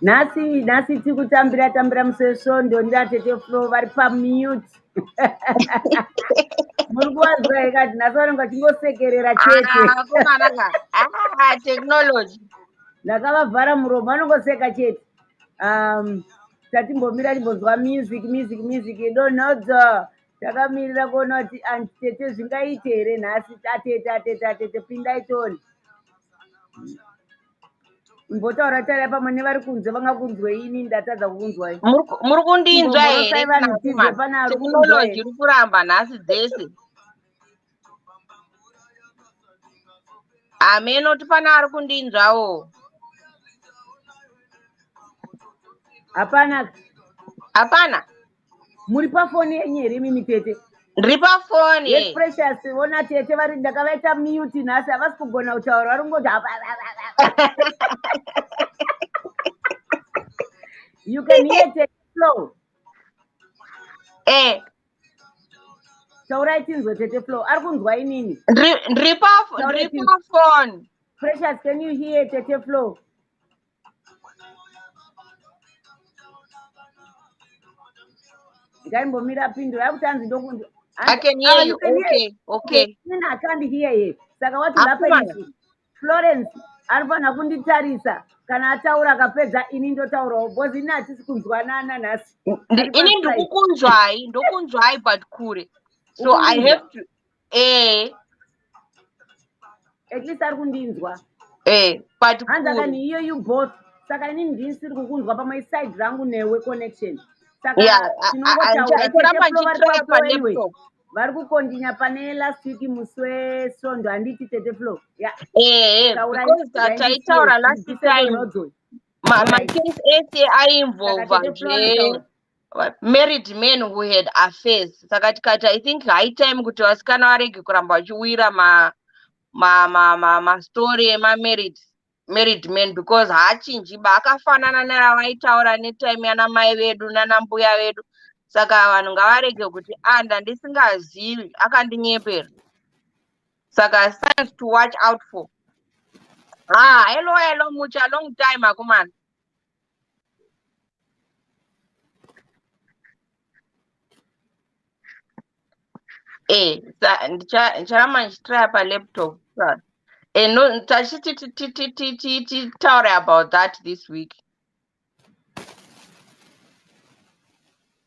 Nasi tikutambira musesvondo ndatete Flo vari pamute. Muri kuvanzwa here kati nhasi vanenge vachingosekerera chete. Technology. Ndakavavhara muromo vanongoseka chete. Tatimbomira timbonzwa music donhodzo. Takamirira kuona kuti antitete zvingaite here nhasi. Atete pindai toni. Mbotaura taira pamwe nevari kunze vangakunzwei ini ndatadza kukunzwai. Muri kundinzwa here pana technology iri kuramba nhasi dzese. Amenoti pana ari kundinzwawo. Hapana. Muri pafoni yenyu here mimi tete? Ndiri pafoni. Yes, Precious, ona tete vari ndakavaita mute nhasi havasi kugona kutaura vari kungoti You can hear Tete Flo. Taurai tinzwe Tete Flo. Ari kunzwa inini? Ndiri pafoni. Precious, can you hear Tete Flo? Ngaimbomira pindura akutanzi ndokunzwa. I can hear you. Okay. I can't hear you. Saka wati lapeni. Florence, arifana kunditarisa. Kana ataura akapedza ini ndotaurawo. Because ini hatisi kunzwanana nhasi. Ini ndokunzwai but kure. So I have to. At least ari kundinzwa. But kure. Hanza kani you both. Saka ini ndisiri kukunzwa pamwe side rangu newe connection. Vari kukondinya pane last week musi weSondo handiti Tete Flo. Because taitaura last time macase ese ainvolva married men who had affairs. Saka tikati I think high time kuti vasikana varege kuramba vachiwira mastori emamarried men, because haachinjiba akafanana neravaitaura netime yana mai vedu nana mbuya vedu. Saka vanhu ngavarege kuti ndandisingazivi akandinyepera. Saka signs to watch out for. Hello mucha long time akumana. Ndicharamba ndichitry palaptop. No, taure about that this week.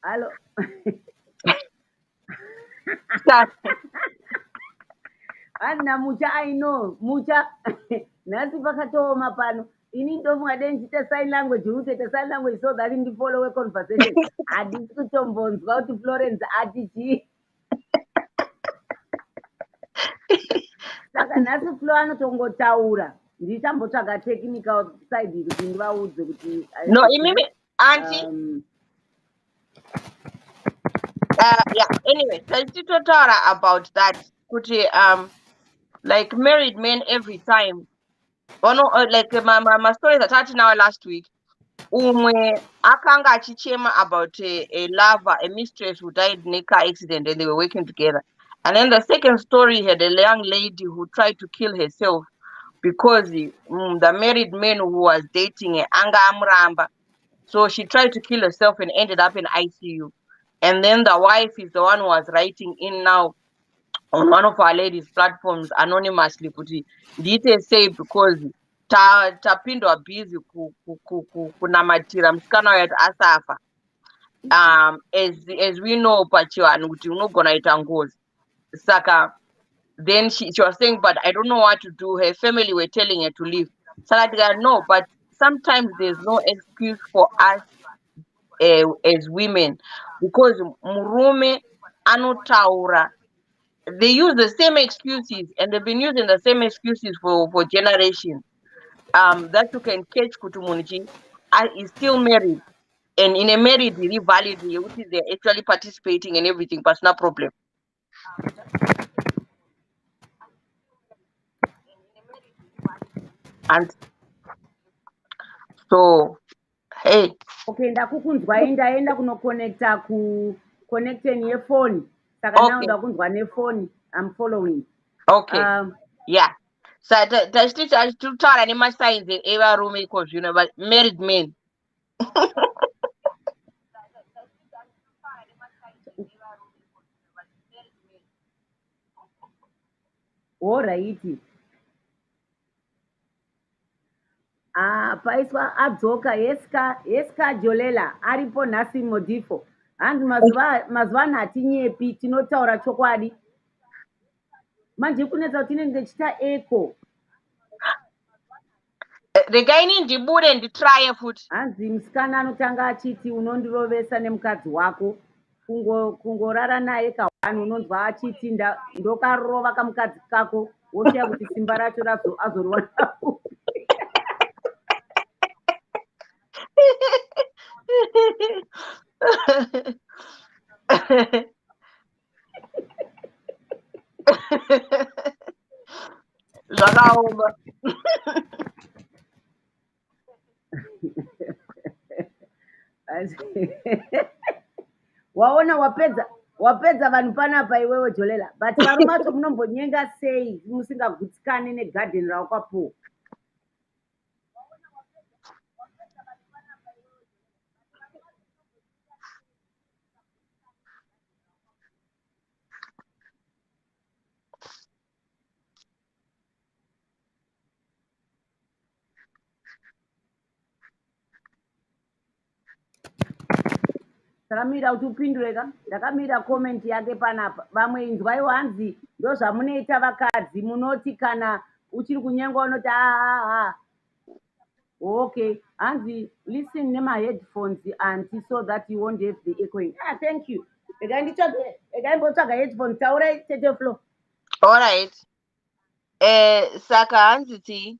Hello. Anna mucha I know. Mucha. Nasi pakatoma pano. Ini ndofunga denchita sign language. Utete sign language so that in the follow a conversation. Adisi kutombonzwa kuti Florence atiji. Saka nhasi Flo anotongotaura. Ndichambotsvaga technical side kuti ndivaudze kuti no imimi auntie. Anyway, taura about that. Kuti like married men every time. Like my story that I now last week. Umwe akanga achichema about a lover, a mistress who died in a car accident and they were working together. And then the second story had a young lady who tried to kill herself because the married man who was dating anga amramba. So she tried to kill herself and ended up in ICU. And then the wife is the one who was writing in now on one of our ladies' platforms anonymously. Dite say because tapindwa busy kunamatira msikana wetu asafa. As we know, pachiwanhu kuti unogona ita ngozi. Saka, then she was saying, but I don't know what to do. Her family were telling her to leave. Saka, no, but sometimes there's no excuse for us as women, because murume anotaura, they use the same excuses, and they've been using the same excuses for generations. That you can catch Kutumuchi is still married. and in a married valid, which is they're actually participating and everything, but no problem. And so, hey. Okay, ndakukunzwai ndaenda kunoconnecta kuconnection yefoni saka now Okay. ndakunzwa nefoni. I'm following. Okay. Yeah. So tachitaura nemasainzi evarume iko zvino, but married men. Alright. Paiswa adzoka yeska jolela aripo nhasi modifo. Hanzi mazuva ano hatinyepi, tinotaura chokwadi. Manje kunetsa kuti tinenge tichita echo. Regai ndibude nditraye futi. Hanzi musikana anotanga achiti unondirovesa nemukadzi wako, kungorara naye kahwani unonzwa achiti ndokarova kamukadzi kako, woshiya kuti simba racho azoriwana kupi. Zvakaoma. Waona wapedza vanhu panapa iwewe Jolela, but varume vacho munombonyenga sei musingagutsikane negadheni rawakwapuwa? Ndakamira kuti upindure ka, ndakamira comment yake panapa. Vamwe inzwaiwo hanzi ndozvamunoita vakadzi, munoti kana uchiri kunyengwa unoti okay, hanzi listen nemaheadphones anti so that you won't have the echoing. Thank you. Egaimbotsvaga headphones, taurai Tete Flo. Alright. Saka hanzi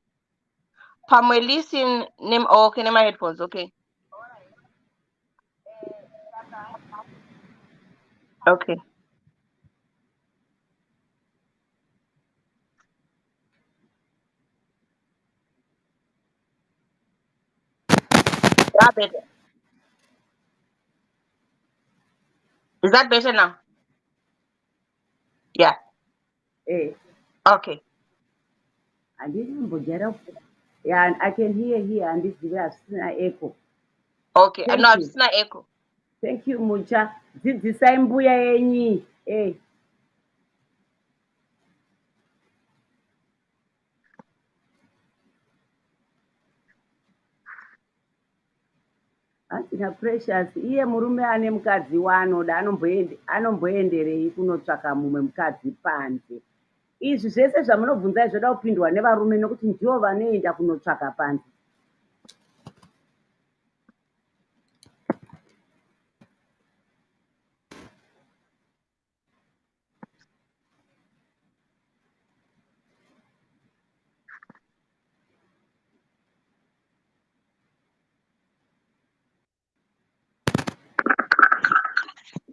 pamwe listen okay, nema headphones, okay. Okay. That better. Is that better now? Yeah. Okay. I didn't get up. Yeah, and I can hear here, and this is where I've seen an echo. Okay, no, I've seen an echo. Thank you, Mucha. Dzidzisai mbuya yenyu. Asina Precious, iye murume ane mukadzi waanoda anomboenderei kunotsvaka mumwe mukadzi panze. Izvi zvese zvamunobvunzai zvoda kupindwa nevarume nokuti ndivo vanoenda kunotsvaka panze.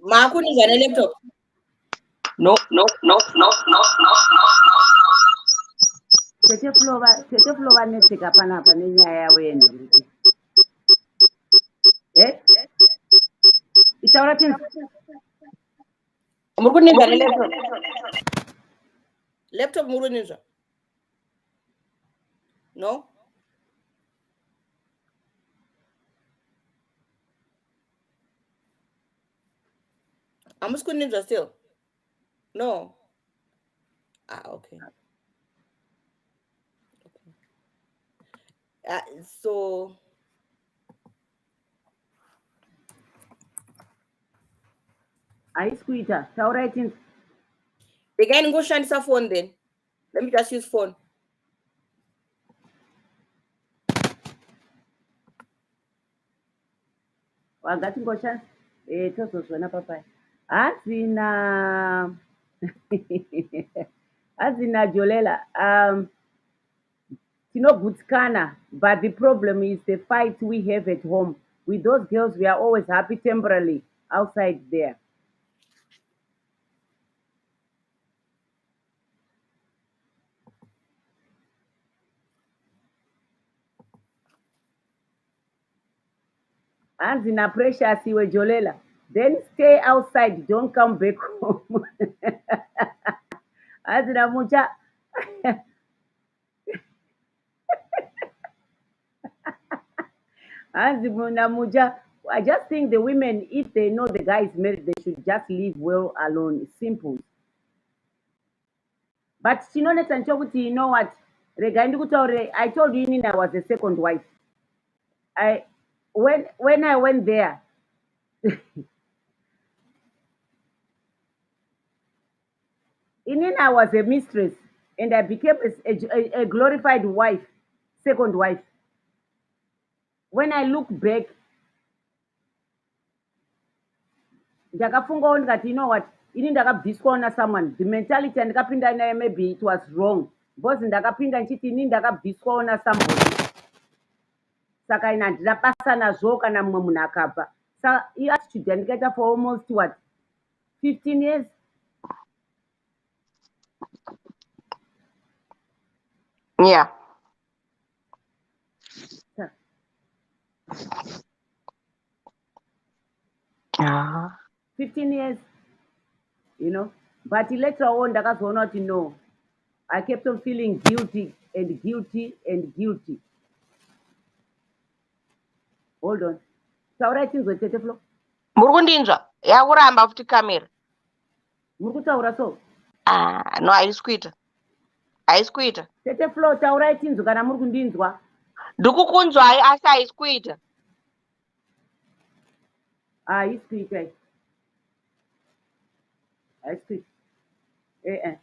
Makunizwa nelaptop? No. Tete Flo vanetseka panapa nenyaya yavo yenhuriki. Itaura tinzi. Mukunizwa nelaptop? Laptop mukunizwa? No? Amusi kunizwa still? No. Okay. So haisi kuita, taurai tinzi. Regai ngoshandisa phone then. Let me just use phone. Wagati ngoshandisa? Tozozvona papai. Hazina Jolela. Tinogutsikana, but the problem is the fight we have at home. with those girls, we are always happy temporarily outside there. Hanzi na precious iwe Jolela. Then stay outside, don't come back home. Hanzi na mucha. Hanzi na mucha. I just think the women, if they know the guy is married, they should just leave well alone. It's simple. But chinonetsa nchokuti, you know what? Regai ndikutaurire, I told you Nina was a second wife. When I went there, Inina was a mistress, and I became a glorified wife, second wife. When I look back, ndakafungawo ndikati, you know what, ini ndakabviswawo nasomeone. The mentality yandikapinda nayo, maybe it was wrong, because ndakapinda ndichiti ini ndakabviswawo nasomebody. Saka ina handina basa nazvo kana mumwe munhu akabva. Saka iattitude yandikaita for almost what, 15 years. Yeah. Uh-huh. 15 years, you know. But later on, ndakazoona kuti no, I kept on feeling guilty and guilty and guilty. Hold on. Taurai chinzwe Tete Flo. Muri kundinzwa? Yakuramba futi kamera. Muri kutaura so? No, haisi kuita. Haisi kuita. Tete Flo, taurai chinzwe kana muri kundinzwa? Ndikukunzwai asi haisi kuita. Haisi kuita. Haisi kuita.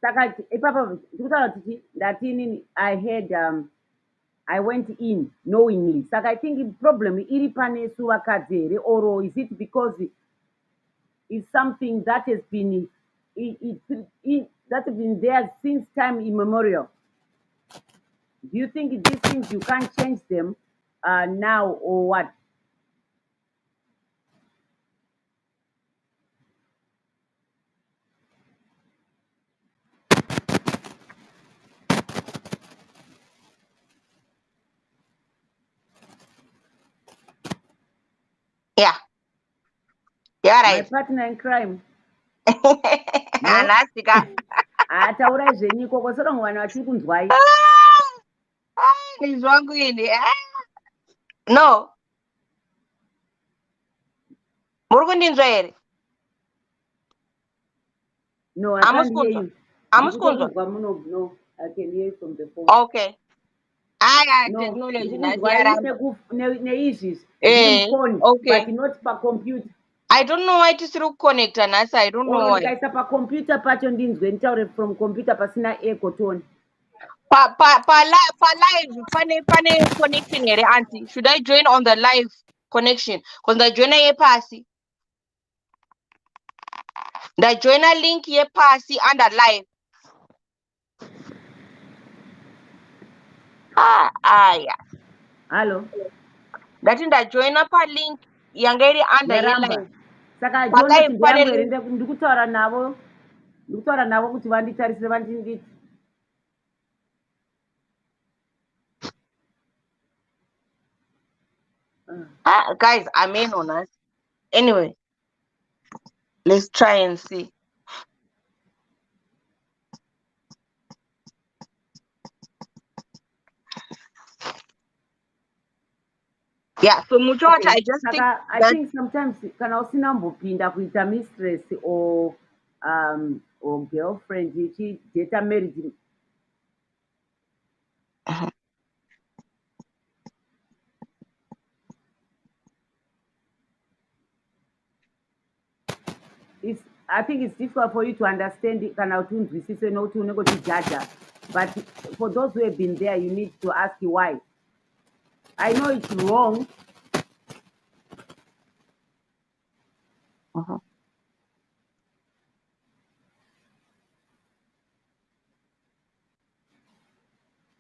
Saka ipapa ndikutaura kuti ndatini, I went in knowingly. Saka I think problem iri pane su vakadzi here, or is it because it's something that has been that has been there since time immemorial? Do you think these things you can't change them now, or what? Yeah. Yeah, right. My partner in crime. Tsika. Ataurai zvenyu ikoko, sorongo vanhu vachiri kunzwai. Ndizvangu ini. No. Muri kundinzwa here? No, I can't hear you. Hamusikunzwa? No, I can hear you from the phone. Okay. Neizvi phone, okay. But not per computer. I don't know why tisiri kuconnecta nhasi. I don't know why. Ndikaisa pa computer pacho ndinzwe nditaure from computer pasina echo tone. Pa live pane connection here, auntie. Should I join on the live connection? Because ndajoina yepasi. Ndajoina link yepasi under live. Yeah. Hello. Ndati ndajoina pa link yanga iri under live. Saka John ndikutaura navo kuti vanditarisire vandinditi. Guys, I'm in on us. Anyway, let's try and see. Yeah, so Mutauro, okay. I think sometimes kana usina mbopinda kuita mistress or girlfriend ichideta married. I think it's difficult for you to understand it, but for those who have been there, you need to ask you why. I know it's wrong.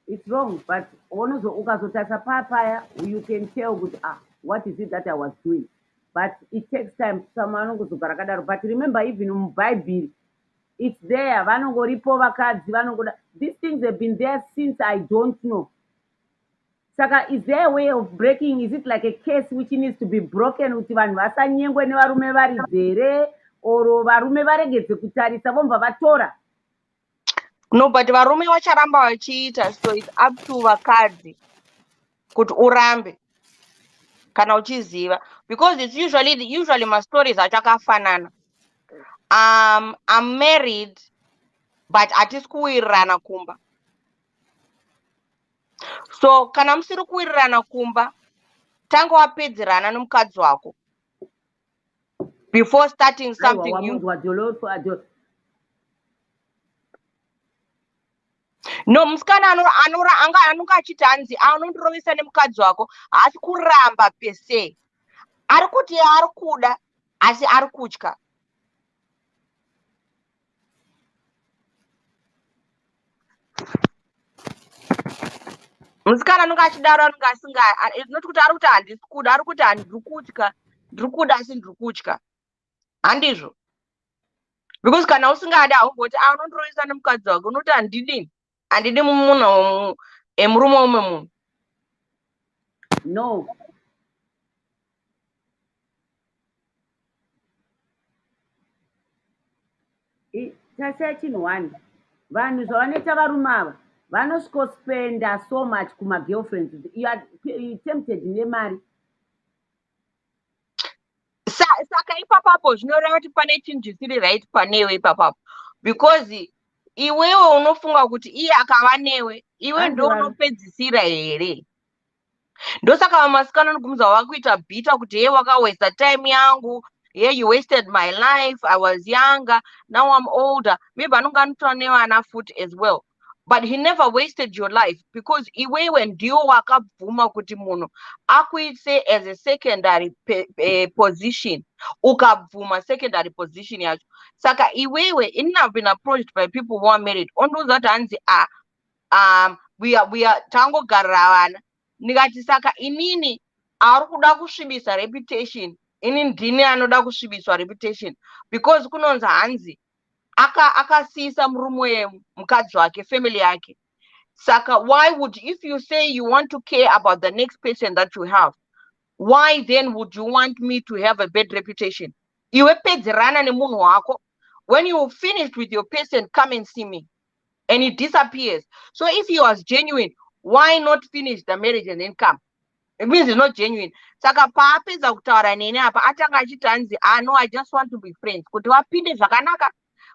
It's wrong, but you can tell with what is it that I was doing. But it takes time. But remember, even in Bible, it's there. These things have been there since I don't know. Saka, is there a way of breaking? Is it like a case which needs to be broken? Uti vanhu vasanyengwe nevarume varizere or varume varegedze kutarisa vobva vatora? No, but varume vacharamba vachiita, so it's up to vakadzi kuti urambe kana uchiziva, because it's usually my stories achakafanana. I'm married but hatisi kuwirirana kumba. So kana musiri kuwirirana kumba, tanga wapedzerana nomukadzi wako before starting something new. No, musikana anonga achiti hanzi anondirovesa nemukadzi wako haasi kuramba pese, ari kuti ari kuda asi ari kutya. Musikana anonga achidaro anonga asinga, not kuti ari kuti handisi kuda, ari kuti handiri kutya, ndiri kuda asi ndiri kutya, handizvo. Because kana usingada haungoti unondirovesa nemukadzi wako, unoti handidini, handidi munhu emurume umwe munhu. No. Tasa chinhu one, vanhu zvavanoita varume ava vanosikospenda so much kumagirlfriends. You are tempted nemari. Saka ipapapo zvinoreva kuti pane chinhu chisiri right panewe ipapapo, because iwewe unofunga kuti iye akava newe, iwe ndo unopedzisira here. Ndosaka vamasikana anogumza vakuita bhita kuti hey, wakawasta time yangu, yeah, you wasted my life, I was younger, now I'm older. Maybe anonga anotora nevana futi as well. But he never wasted your life, because iwewe ndio wakabvuma kuti munhu akuise as a secondary position, ukabvuma secondary position yacho. Saka iwewe, inini have been approached by people who are married, ondoudza kuti hanzi we are tangogarira vana. Ndikati saka inini ari kuda kusvibisa reputation, ini ndini anoda kusvibiswa reputation, because kunonzi hanzi akasiisa murume mukadzi wake, family yake. Saka why would, if you say you want to care about the next person that you have, why then would you want me to have a bad reputation? Iwe pedzerana nemunhu wako, when you finished with your person, come and see me. And it disappears. So if he was genuine, why not finish the marriage and then come? It means it's not genuine. Saka paapedza kutaura nene apa atanga achiti hanzi no, I just want to be friends. Kuti vapinde zvakanaka,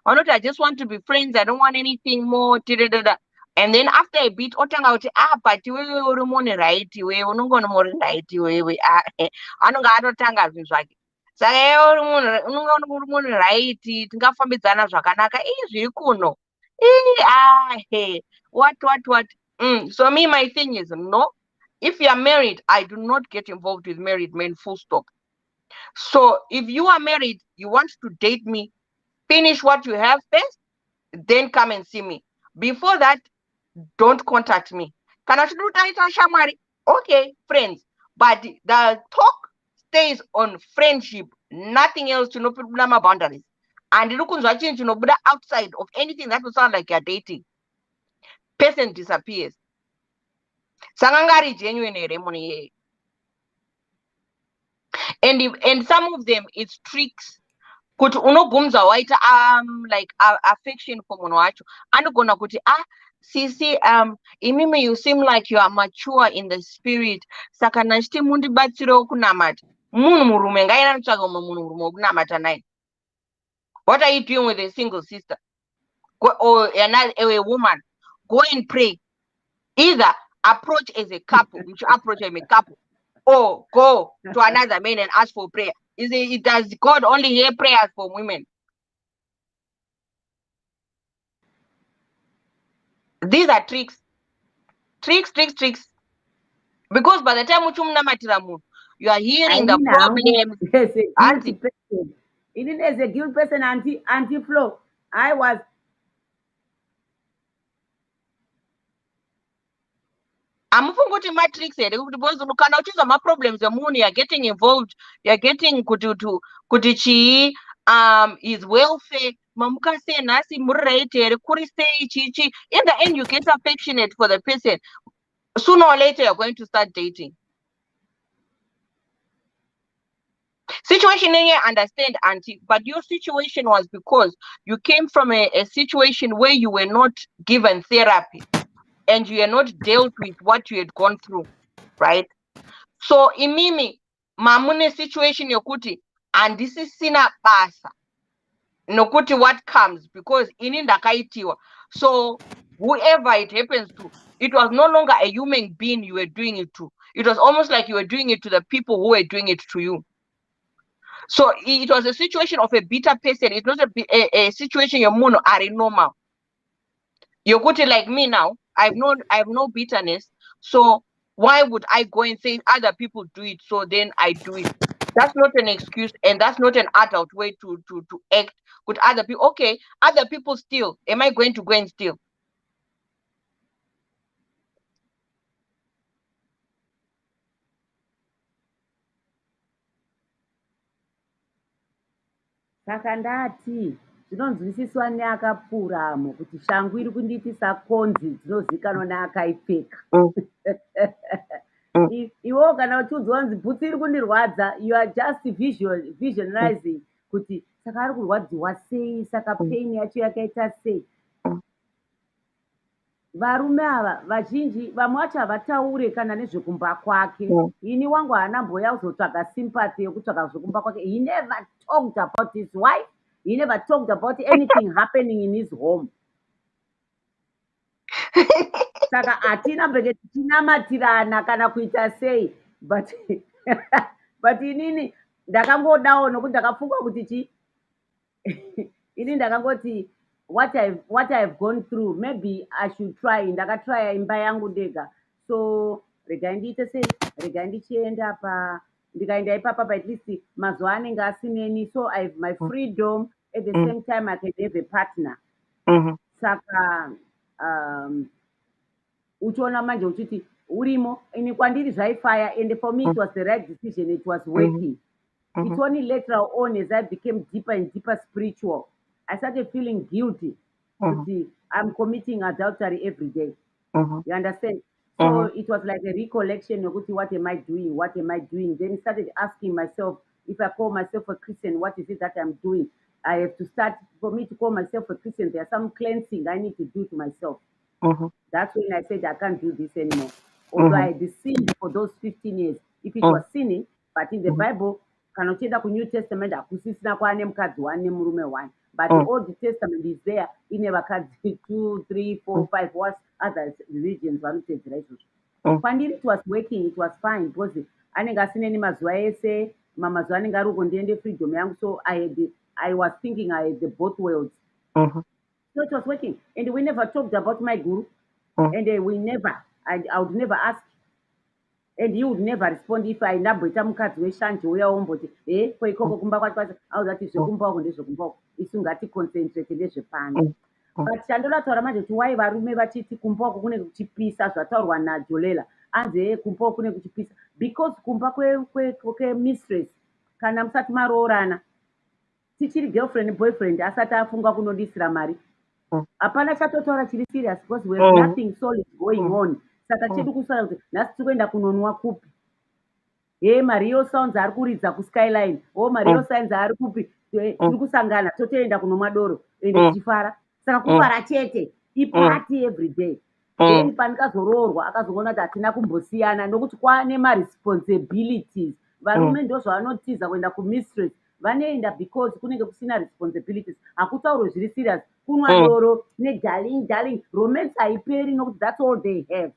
or not, I just want to be friends, I don't want anything more. And then after a bit otanga kuti but iwewe uri munhu right, iwewe unongona muri right, iwewe anonga atotanga zvinhu zvake. Saka iwewe unonga uri munhu right, tingafambidzana zvakanaka, zviri kuno. What? So me, my thing is, no, if you are married, I do not get involved with married men, full stop. So if you are married, you want to date me, finish what you have first, then come and see me. Before that, don't contact me. Okay, friends, but the talk stays on friendship, nothing else, to no boundaries. And look outside of anything that will sound like you're dating, person disappears. Sangangari genuine. And some of them, it's tricks. Kuti unogumza waita like affection for munhu wacho, anogona kuti sisi imimi, you seem like you are mature in the spirit, saka nachiti mundibatsirewo kunamata. Munhu murume ngaina notsvaga umwe munhu murume wokunamata naye. What are you doing with a single sister? Or a woman? Go and pray. Either approach as a couple, which approach as a couple, or go to another man and ask for prayer. Does God only hear prayers for women? These are tricks. Tricks. Because by the time you are hearing the problems. As a guilty person. Even as a guilty person, anti-flow. I was. Amufunguti matrix here because kana uchiza ma problems emunhu you're getting involved, you're getting kuti chii his welfare mamukase nhasi muri right here kuri sei chichi. In the end you get affectionate for the person. Sooner or later you're going to start dating. Situation you understand, auntie, but your situation was because you came from a situation where you were not given therapy and you are not dealt with what you had gone through, right? So imimi mamune situation yokuti andisisina basa nokuti what comes because ini ndakaitiwa. So whoever it happens to, it was no longer a human being you were doing it to. It was almost like you were doing it to the people who were doing it to you. So it was a situation of a bitter person. It was a situation yomunhu ari normal. Yokuti like me now, I have no bitterness. So why would I go and say other people do it, so then I do it? That's not an excuse, and that's not an adult way to act with other people. Okay, other people steal. Am I going to go and steal? Saka ndati zvinonzwisiswa neakapfuramo kuti shangu iri kundiitisa konzi dzinozivikanwa neakaipfeka. Iwo kana uchiudzwa kunzi bhutsi iri kundirwadza, you are just visualizing kuti saka ari kurwadziwa sei, saka pain yacho yakaita sei. Varume ava vazhinji vamwe vacho havataure kana nezvekumba kwake. Ini wangu haana mboya kuzotsvaga sympathy yokutsvaga zvekumba kwake. He never talked about his wife. He never talked about anything happening in his home. Saka hatina mbenge tichinamatirana kana kuita sei, but inini ndakangodawo nokuti ndakafunga kuti chi ini ndakangoti what I've gone through, maybe I should try. Ndakatrya imba yangu ndega, so regai ndiite sei, regai ndichienda ndikaenda ipapa at least mazuva anenge asineni, so I have my freedom at the same time I can have a partner. Saka uchiona manje uchiti urimo ini kwandiri zvaifaya, and for me it was the right decision, it was working. It's only later on as I became deeper and deeper spiritual, I started feeling guilty. I'm committing adultery every day. You understand? So it was like a recollection of what am I doing? What am I doing? Then I started asking myself, if I call myself a Christian, what is it that I'm doing? I have to start, for me to call myself a Christian, there's some cleansing I need to do to myself. That's when I said I can't do this anymore. Although I had sinned for those 15 years. If it was sinning, but in the Bible, kana uchienda ku New Testament hakusisina kwaane mukadzi one nemurume one. But the Old Testament is there ine vakadzi 2, 3, 4, 5 what other religions vanotedzera izvozvo. Kwandiri it was working, it was fine because anenge asineni mazuva ese, mamazuva anenge ari uko ndiende freedom yangu, so I was thinking I had the both worlds. So it was working, and we never talked about my guru, and we never, I would never ask, and he would never respond if I ndabweta mukadzi weshanje uya womboti koikoko kumba kwati kwati auzati zvekumba wako ndezvekumba wako, isu ngati concentrate ndezvepano. But chandoda taura manje kuti wai varume vachiti kumba wako kune kuchipisa zvataurwa naJolela, anze kumba wako kune kuchipisa because kumba kwe mistress kana musati maroorana tichiri girlfriend boyfriend asati afunga kunodisira mari, hapana chatotaura chiri serious because we have nothing solid going on. Saka chedu kusara kuti nhasi tikuenda kunonwa kupi, Mario Sounds ari kuridza kuSkyline, Mario Sounds ari kupi, tiri kusangana totoenda kunonwa doro ende tichifara. Saka kufara chete ipati every day. Then pandikazoroorwa akazoona kuti hatina kumbosiyana nokuti kwaane maresponsibilities. Varume ndo zvavanotiza kuenda kumistress, vanoenda because kunenge kusina responsibilities, hakutaurwe zviri serious, kunwa doro nedarling, romance haiperi nokuti that's all they have.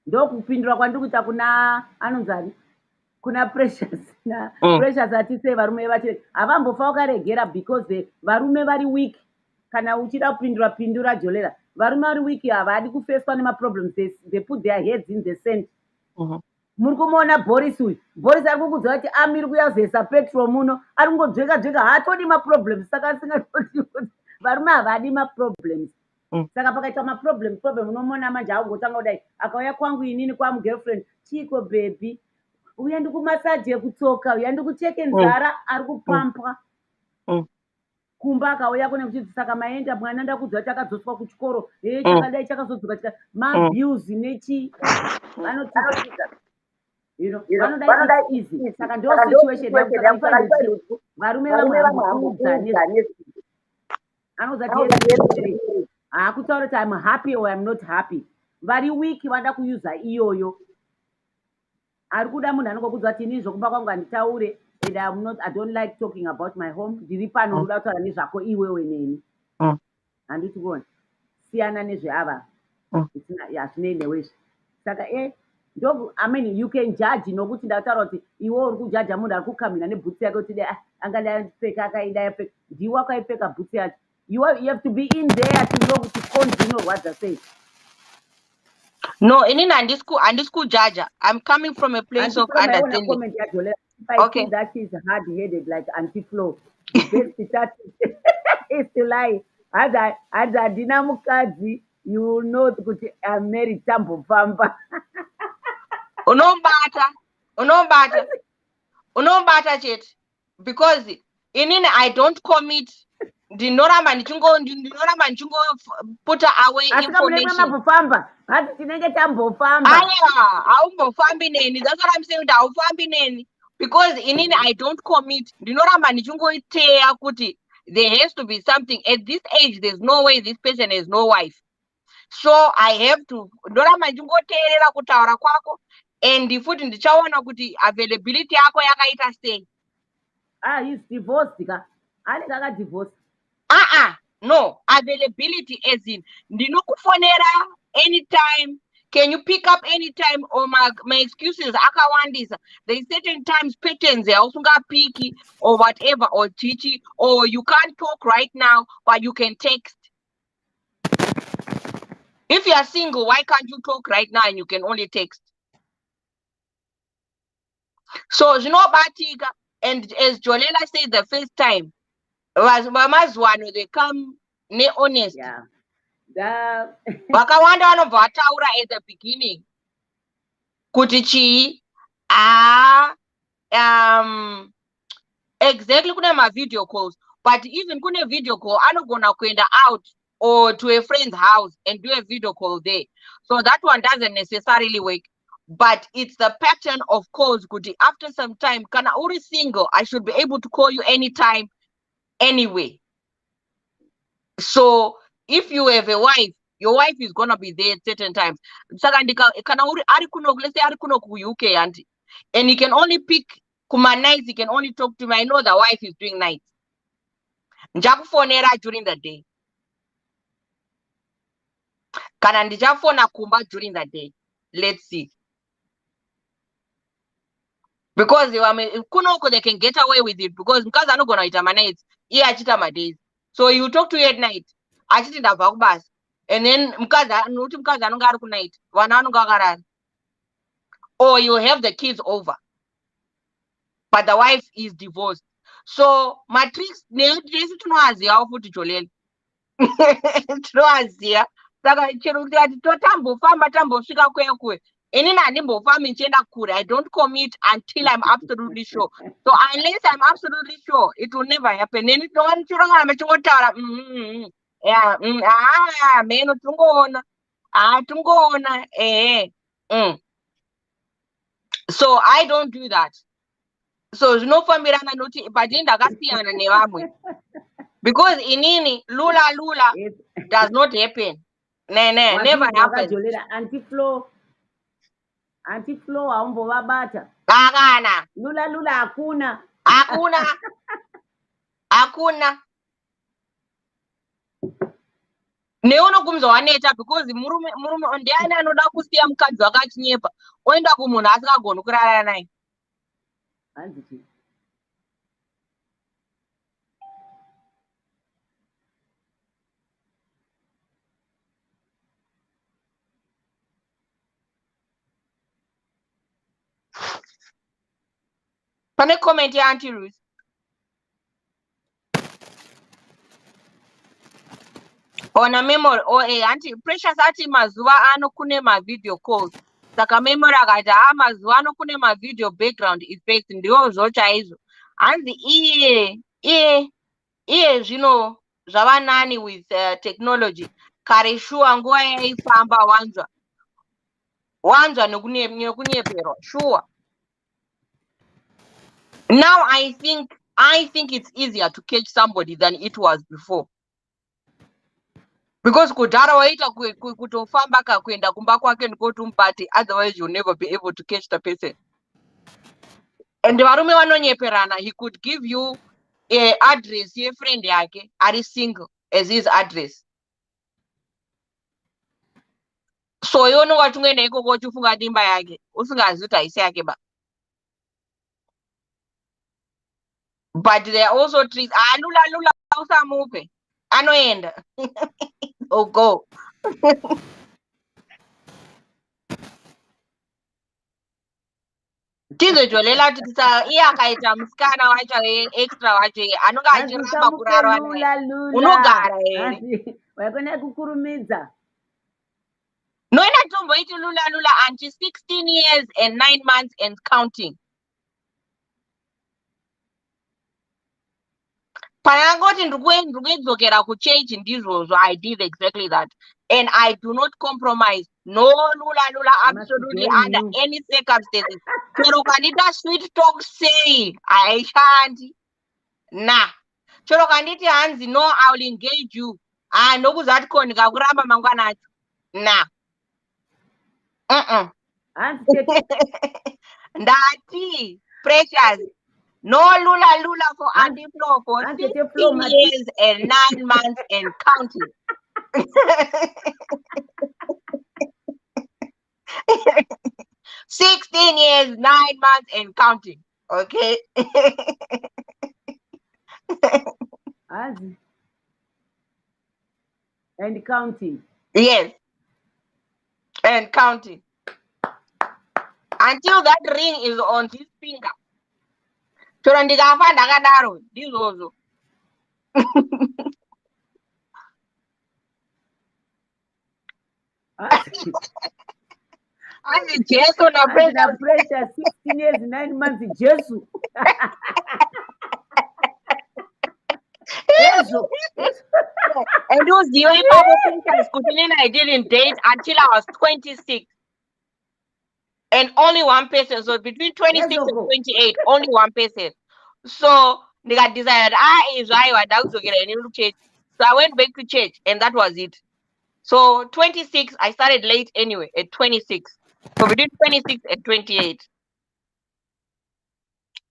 Ndokupindura kwandiri kuita kuna anonzani kuna Precious Precious atise varume vachireka havambofa vakaregera because varume vari weak kana uchida kupindura Jolela, varume vari wiki havadi kufeswa nemaproblems, they put their heads in the sand. Muri kumuona Boris uyu, Boris ari kukudza kuti amiri kuyazesa petrol muno, ari kungodzveka haatodi maproblems, saka asingatoti kuti varume havadi maproblems. Saka pakaita maproblem unomona manje akungotanga kudai, akauya kwangu inini kwamugirlfriend, chiko baby, uya ndikumasaji ekutsoka, uya ndikucheke nzara, ari kupampa. Kumba akauya kune kuchidzi, saka maenda mwana ndakudza kuti akadzoswa kuchikoro, chakadai chakazodzoka chika mabills nechi vanotiza. Vanoda easy. Saka ndo situation yangu. Varume vamwe vanoudza nezvo. Anoudza kuti hakutaura kuti I'm happy or I'm not happy. Vari wiki vada kuyuza iyoyo. Ari kuda munhu anongokudza kuti inini zvokuba kwangu handitaure, and I don't like talking about my home. Ndiri pano unoda kutaura nezvako iwewe neni. Handiti kuona. Siyana nezveava. Hazvinei newezvo. Saka I mean, you can judge, nokuti ndataura kuti iwe uri kujaja munhu ari kukamira nebhutsi yake kuti angadai apfeka akaida yapfeka. Ndiwe wakaipfeka bhutsi yake. You have to be in there to know kuti konzino what they say. No, in school judge. I'm coming from a place of understanding. If I think that she's hard-headed like Auntie Flo, the best start is to lie. As a dinamukazi, you will know that I'm married Tambo Pamba. Unombata chet. Because I don't commit. Ndinoramba ndichingo put away information. Aumbofambi neni. That's what I'm saying. Aufambi neni. Because I don't commit. Ndinoramba ndichingoiteya kuti there has to be something. At this age, there's no way this person has no wife. So I have to. Ndoramba ndichingoteerera kutaura kwako. And futi ndichaona kuti availability yako yakaita sei. He's divorced. Kaka divorced. No, availability as in ndinokufonera anytime. Can you pick up anytime? Or my excuses akawandisa. There's certain times patterns usunga picky or whatever or chichi, or you can't talk right now but you can text. If you are single, why can't you talk right now and you can only text? So batika, and as Jolela said the first time, was mamazwano, they come ne honest. Wakawanda vanovataura at the beginning kuti exactly kune ma video calls, but even kune video call anogona kuenda out or to a friend's house and do a video call there, so that one doesn't necessarily work. But it's the pattern of calls kuti after some time, kana uri single, I should be able to call you anytime anyway. So if you have a wife, your wife is gonna be there at certain times. Saka kana uri ari kuno, let's say ari kuno ku UK and he can only pick kuma nights, he can only talk to me. I know the wife is doing nights. Njakufonera during the day. Kana ndijafona kumba during the day. Let's see. Because kunoko they can get away with it because mkazi anogona ita nights, iye achita ma days. So you talk to you at night, achiti ndabva kubasa, and then mkazi anonga ari ku night, vana vanonga vakarara. Or you have the kids over, but the wife is divorced. So matrix nesi tunoaziva futi Jolela. Tunoaziva. Saka chero kuti ati totambofamba tambosvika kwekwe. I don't commit until I'm absolutely sure. So unless I'm absolutely sure, it will never happen. So I don't do that. So because inini lula does not happen. Never happens. Auntie Flo haumbovabata. Akana. Lula hakuna. Hakuna. Neunokumza waneta because murume ndiani anoda kusiya mukadzi wakachinyepa oenda kumunhu asingagoni kurara naye. Hanziti. Pane comment Auntie Ruth. Ona memory Auntie Precious ati mazuva ano kune video calls. Saka memory akati mazuva ano kune video background effects ndiwo chaizvo. Hanzi iye zvino zvava nani with technology. Kare shuwa nguva yaifamba wanzwa nekunyeperwa sure. Now I think it's easier to catch somebody than it was before. Because kudhara waita kutofamba kakuenda kumba kwake ndikotumubate, otherwise you'll never be able to catch the person. And varume vanonyeperana, he could give you a address ye friend yake ari single as his address. So iwe unonga uchingoenda ikoko uchifunga dimba yake usingazivi kuti haisi yake ba. But there are also trees. Lula usamupe anoenda. Oh go. Tizojolela kuti iye akaita musikana wacho extra wacho anonga achiramba kurarwa naye. Unogara here. Waikona kukurumidza. Noina tomboiti lula until 16 years and 9 months and counting. Panangoti ndikuedzokera kuchechi ndizvozvo. I did exactly that. And I do not compromise. No lula absolutely under any circumstances. Chero kandita sweet talk say haishandi. Nah. Chero kanditi hanzi no I will engage you. Ndokuzati ko ndikakuramba mangwana acho. Nah. Ndati Precious. No lula for Auntie Flo for 16 years and 9 months and counting. 16 years, 9 months and counting. Okay. And counting. Yes. And counting. Until that ring is on his finger. Choro ndikafa ndakadaro ndizvozvo. Hanzi Jesu na Precious 16 years 9 months Jesu. And those the Precious continuing I didn't date until I was 26. And only one person. So between 26 and 28, only one person. So they got decided, is why I was get a new church. So I went back to church and that was it. So 26, I started late anyway at 26. So between 26 and 28.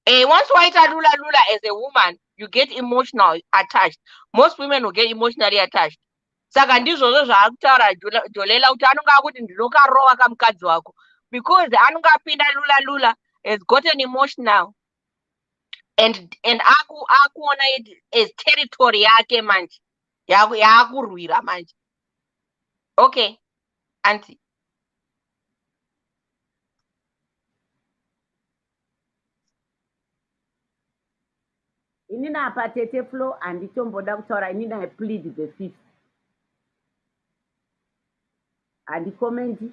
Once white lula as a woman, you get emotional attached. Most women will get emotionally attached. Saka ndizvozvo zvaakutaura Jolela kuti anonga akuti ndinokarova kamukadzi wako. Because anungapinda lula has gotten emotional and akuona it as territory yake manje yaakurwira manje. Okay, Auntie. Inina apa Tete Flo handitomboda kutaura inini I plead the fifth. Handikomenti.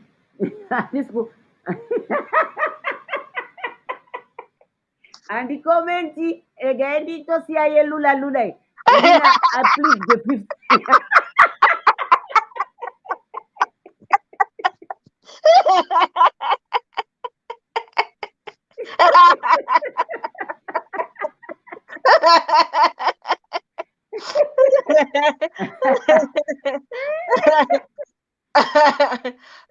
Handikomenti ega nditosiya yelula. Inina I plead the fifth.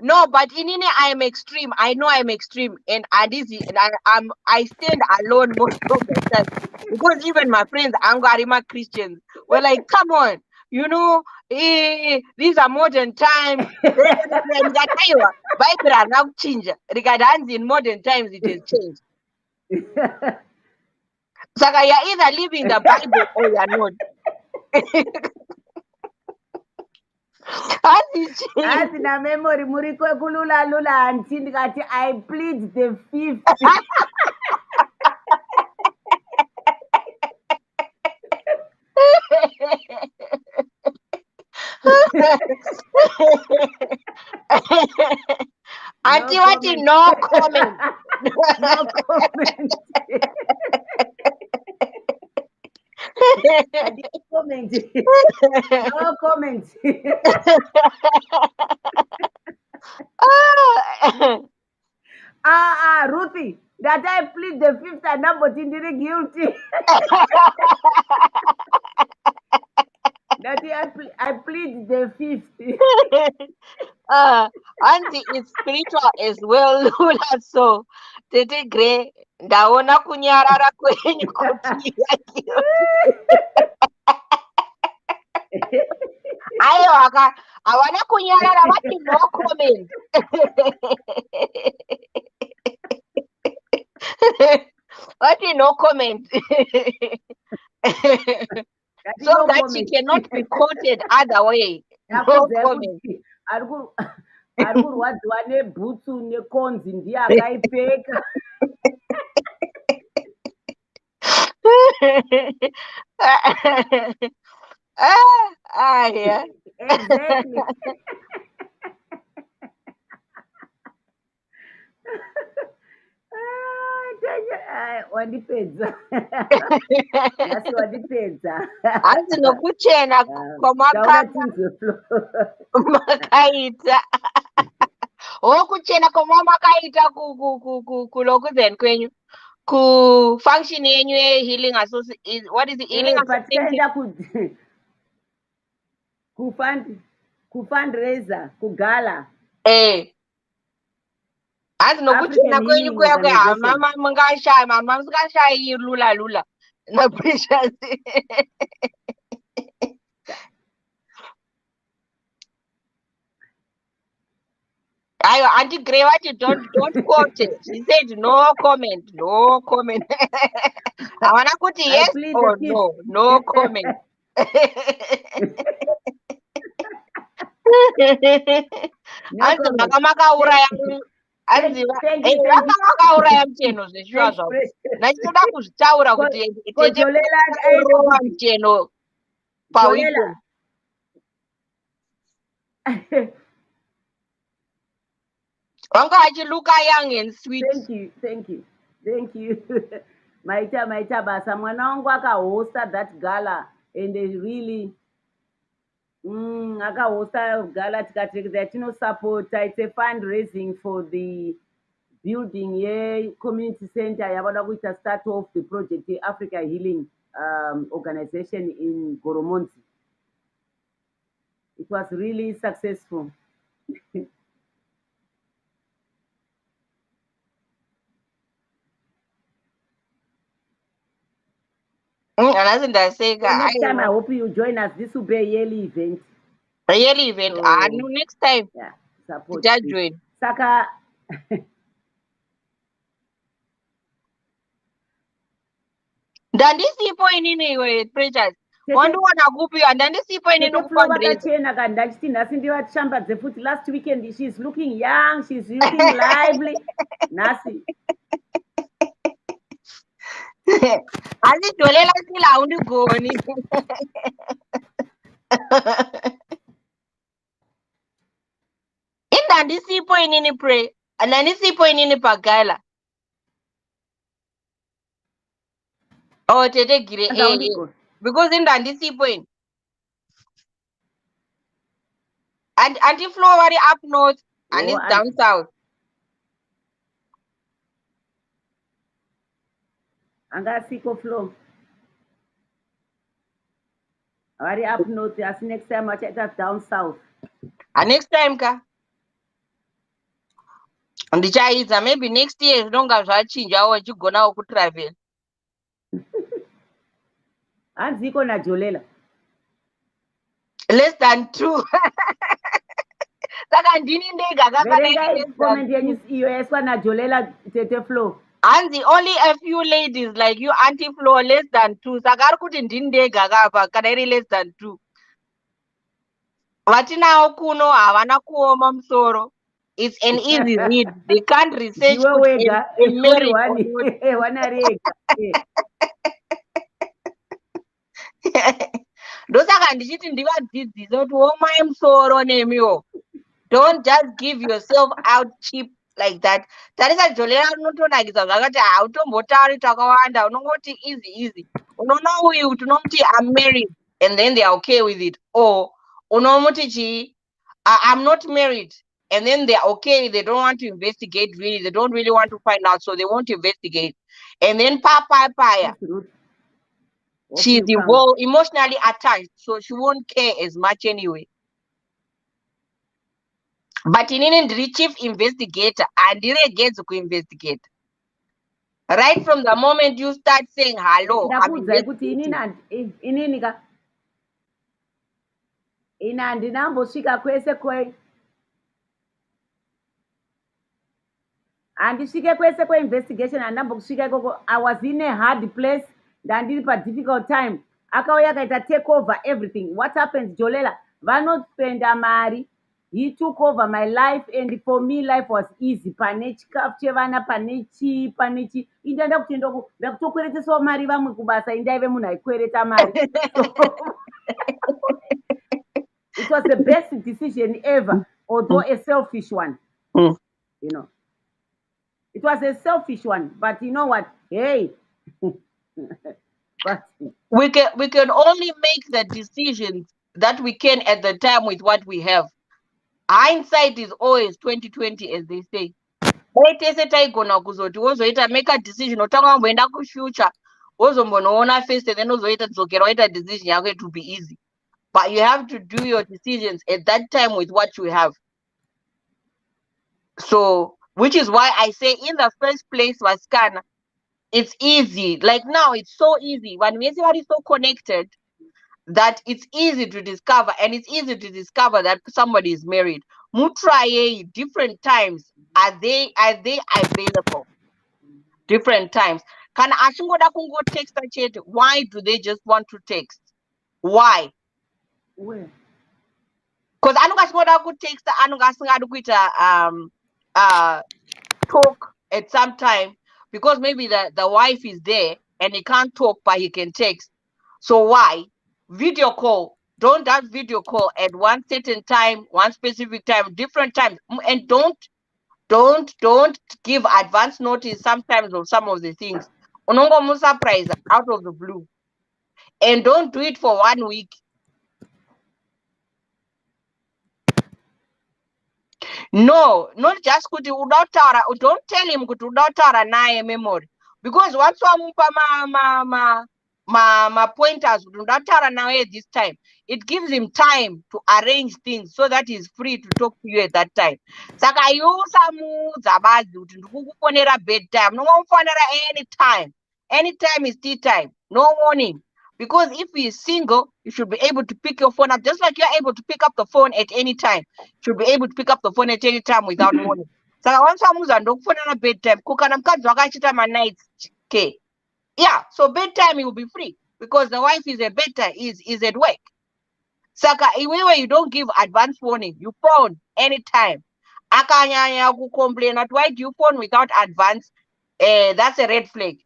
No, but inine I am extreme. I know I'm extreme, and I stand alone most of the time because even my friends, Angarima Christians, were like, "Come on, these are modern times." Bible are now changed. Regarding in modern times, it has changed. So you're either living the Bible or you're not. Asi na memory muri kulula anti ndikati I plead the fifth. Auntie, what comment. no comment. No comment. I didn't comment. No comment. Ruthie, that I plead the fifth and number guilty. That I plead the fifth. Auntie is spiritual as well, Lula. So, Tete Gire, ndaona kunyarara kwenyu kuti ayo hawana kunyarara, vati no comment. Vati no comment. So no that comment. she cannot be quoted other way. No comment. Ari kurwadziwa nebhutsu nekonzi ndiye akaipfeka. Yeah. Exactly. Wandipedza. Nhasi wandipedza. Hanzi nokuchena kwamakaita. Kuchena kwamakaita kulokuzeni kwenyu. Ku function yenyu healing association. What is it? Healing association. Ku fundraiser, ku gala. Hanzi nokuchena kwenyu kuya mama mungashaya lula. No pressure. Auntie Gire, don't quote it. She said no comment. No comment. I wanna put yes or no. No comment. Anzi makamakauraya makamakauraya mcheno zveshuwa zvavo. Nachitoda kuzvitaura kuti teterowa mcheno paweekend. Wanga achiluka young and sweet. Thank you. Maita basa. Mwana wangu akahosta that gala and they really akahosta gala tikati yatinosupporta. It's a fundraising for the building community center yavada kuita start off the project Africa Healing organization in Goromonzi. It was really successful. Next time I hope you join us. This will be a yearly event. A yearly event. So, next time. Yeah, support. Join. Saka. Ndandisipo inini preachers. Wanduwana kupi ndandisipo inini kufundraise. Kandi ndachiti nhasi ndivashambadze futi. Last weekend she's looking young, she's looking lively. Nhasi. Anditolela sila haundigoni. Ndandisipo inini pray. Ndandisipo inini pagala. Oh, Tete Gire. Because ndandisipo in. And anti-flow very up north and it's down south. Angasiko flow. Very up north. As next time I check that down south. And next time ka. And the Chinese maybe next year as long as I change how you go now to travel. And Ziko na Jolela. Less than 2. Saka ndini ndega comment yenyu US na Jolela Tete flow. And only a few ladies like you anti-flow less than 2. Sakari kuti ndini ndega kapa kadari less than 2. Vatina kuno havana kuoma musoro. It's an easy read. They can't research a married ndosaka ndichiti ndivadzidzise kuti womai musoro nemiwo. Don't just give yourself out cheap like that. Tarisa Jolera unotonakidza zvakati hautombotauri takawanda, unongoti easy. Unoona uyu tinomti I'm married and then they are okay with it. Or unomuti chi I'm not married and then they are okay, they don't want to investigate really, they don't really want to find out, so they won't investigate. And then Paya. She's emotionally attached, so she won't care as much anyway. But in the chief investigator and gets to investigate. Right from the moment you start saying hello, ina ndinambosvika kwese handisvike kwese kweinvestigation, handambosvika ikoko. I was in a hard place, ndandiri difficult time. Akauya akaita take over everything. What happens, Jolela? Vanospenda mari. He took over my life, and for me life was easy. Pane chikafu chevana, pane indaenda kuti ndakutokweretesawo mari vamwe kubasa, indaive munhu aikwereta mari. It was the best decision ever, although a selfish one. You know, it was a selfish one, but you know what? Hey, but we can only make the decisions that we can at the time with what we have. Hindsight is always 2020, as they say. Make a decision, otanga future, first, and then a decision to be easy. But you have to do your decisions at that time with what you have. So, which is why I say in the first place, Vaskana, it's easy. Like now, it's so easy. When everybody is so connected, that it's easy to discover, and it's easy to discover that somebody is married. Mutraye, different times, are they available? Different times. Can Ashingoda Kungo text a chat? Why do they just want to text? Why? Because Anugasgoda could text talk at some time, because maybe the wife is there and he can't talk, but he can text. So why? Video call. Don't have video call at one certain time, one specific time, different times, and don't give advance notice sometimes of some of the things. Unongo surprise out of the blue, and don't do it for 1 week. No, not just kuti udautara. Don't tell him kuti udautara naye memory, because once ma pointers udautara naye this time, it gives him time to arrange things so that he's free to talk to you at that time. Saka zabazi kuti ndikukufonera bedtime, no anytime. Anytime is tea time, no warning. Because if he is single, you should be able to pick your phone up, just like you're able to pick up the phone at any time. You should be able to pick up the phone at any time without warning. So once I'm on bedtime, nights. Okay. Yeah, so bedtime you will be free because the wife is at bedtime, is at work. Saka where you don't give advance warning, you phone anytime. Akanyanya ku complain that why do you phone without advance? That's a red flag.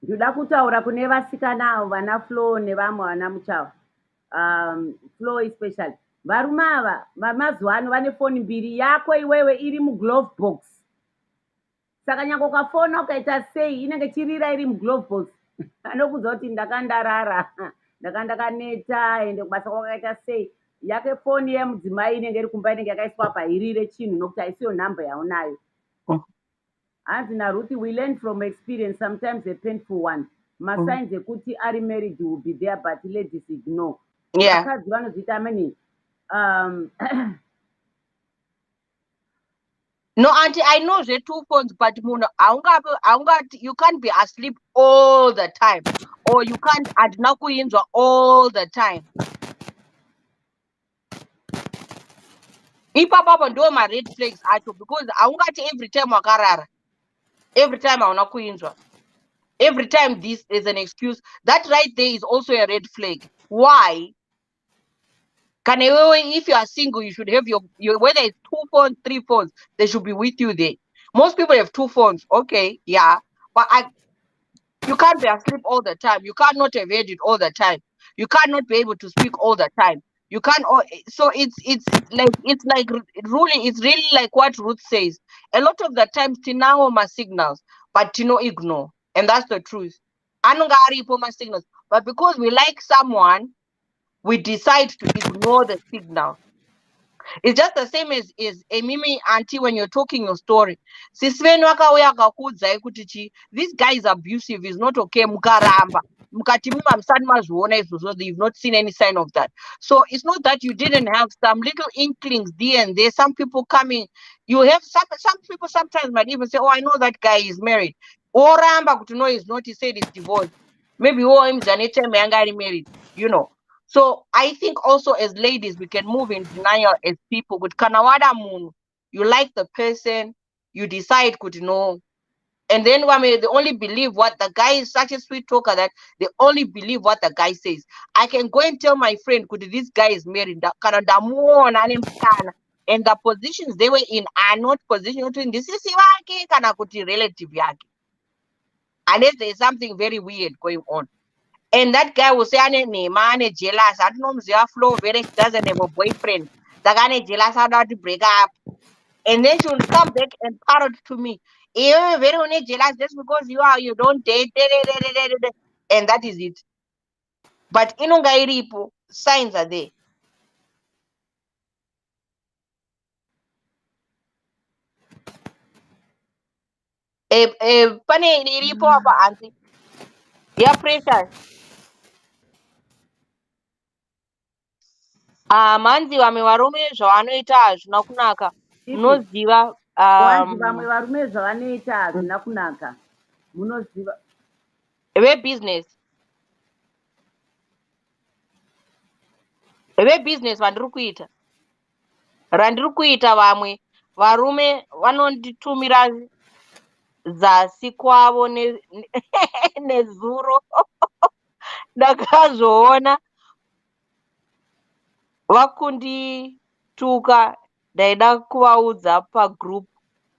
Ndoda kutaura kune vasikana vana Flo nevamwe vana Mutauro. Flo especially. Varume ava vamazuva ano vane foni mbiri, yako iwewe iri muglove box. Saka nyange ukafona ukaita sei inenge chirira iri muglove box. Anokuudza kuti ndakandarara, ndakaneta ende kubasa kwakaita sei. Yake foni yemudzimai inenge iri kumba inenge yakaiswa pairire chinhu nokuti haisiyo nhamba yaunayo. Hanzi naRuthi, we learn from experience, sometimes a painful one. Masigns ekuti ari married will be there, but ladies ignore. Yeah. Akadzi vanozviita ameni. No, auntie, I know the 2 phones, but you can't be asleep all the time, or you can't adnakuinzwa all the time. Ipapa ndo my red flags acho, because aungati every time wakarara, every time aunakuinzwa, every time this is an excuse. That right there is also a red flag. Why? If you are single, you should have your whether it's 2 phones, 3 phones, they should be with you there. Most people have 2 phones, okay, yeah, but you can't be asleep all the time. You cannot have heard it all the time. You cannot be able to speak all the time. You can't. So it's like really, it's really like what Ruth says. A lot of the times, tinao ma signals, but tino ignore, and that's the truth. Anungari po ma signals, but because we like someone, we decide to ignore the signal. It's just the same as a mimi auntie when you're talking your story. This guy is abusive, is not okay. Mukaramba. You've not seen any sign of that. So it's not that you didn't have some little inklings there and there. Some people coming, you have some people sometimes might even say, oh, I know that guy is married. Or Ramba to know he's not, he said he's divorced. Maybe him married, you know. So I think also as ladies, we can move in denial as people. With Kanawada Moon, you like the person, you decide, and then they only believe what the guy is such a sweet talker that they only believe what the guy says. I can go and tell my friend, this guy is married, and the positions they were in are not positions in this is relative. Unless there's something very weird going on. And that guy will say, man, jealous. I don't know, Flo very doesn't have a boyfriend. The guy is jealous, how to break up. And then she will come back and parrot to me. You're very jealous just because you don't date. And that is it. But inungairipo, signs are there. Pane iripo hapa auntie. Yeah, pressure. Manzi varume zvavanoita hazvina kunaka. Munoziva wanzi vamwe varume zvavanoita hazvina kunaka. Munoziva vebusiness vandiri kuita randiri kuita, vamwe varume vanonditumira zasi kwavo nezuro ndakazvoona vakundituka. Ndaida kuvaudza pagroup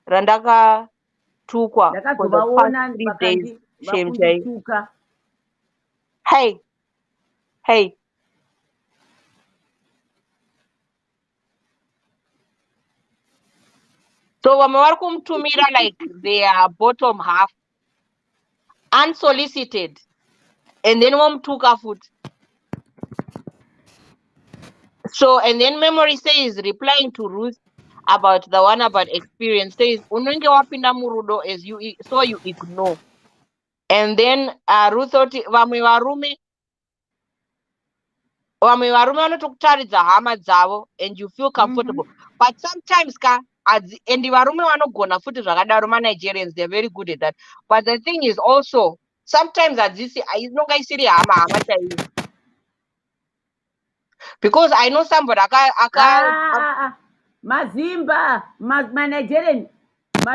randakatukwa ndakazovaona vakundituka. Hey. So vamwe vari kumutumira like their bottom half unsolicited, and then vomutuka futi. So, and then memory says, replying to Ruth about the one about experience, says unenge wapinda murudo as you ignore. And then Ruth thought vamwe varume vanotokutaridza hama dzavo and you feel comfortable. But sometimes and varume vanogona futi zvakadaro, Nigerians, they're very good at that. But the thing is also sometimes inonga isiri hama chaiyo. Because I know somebody Mazimba, Nigerian.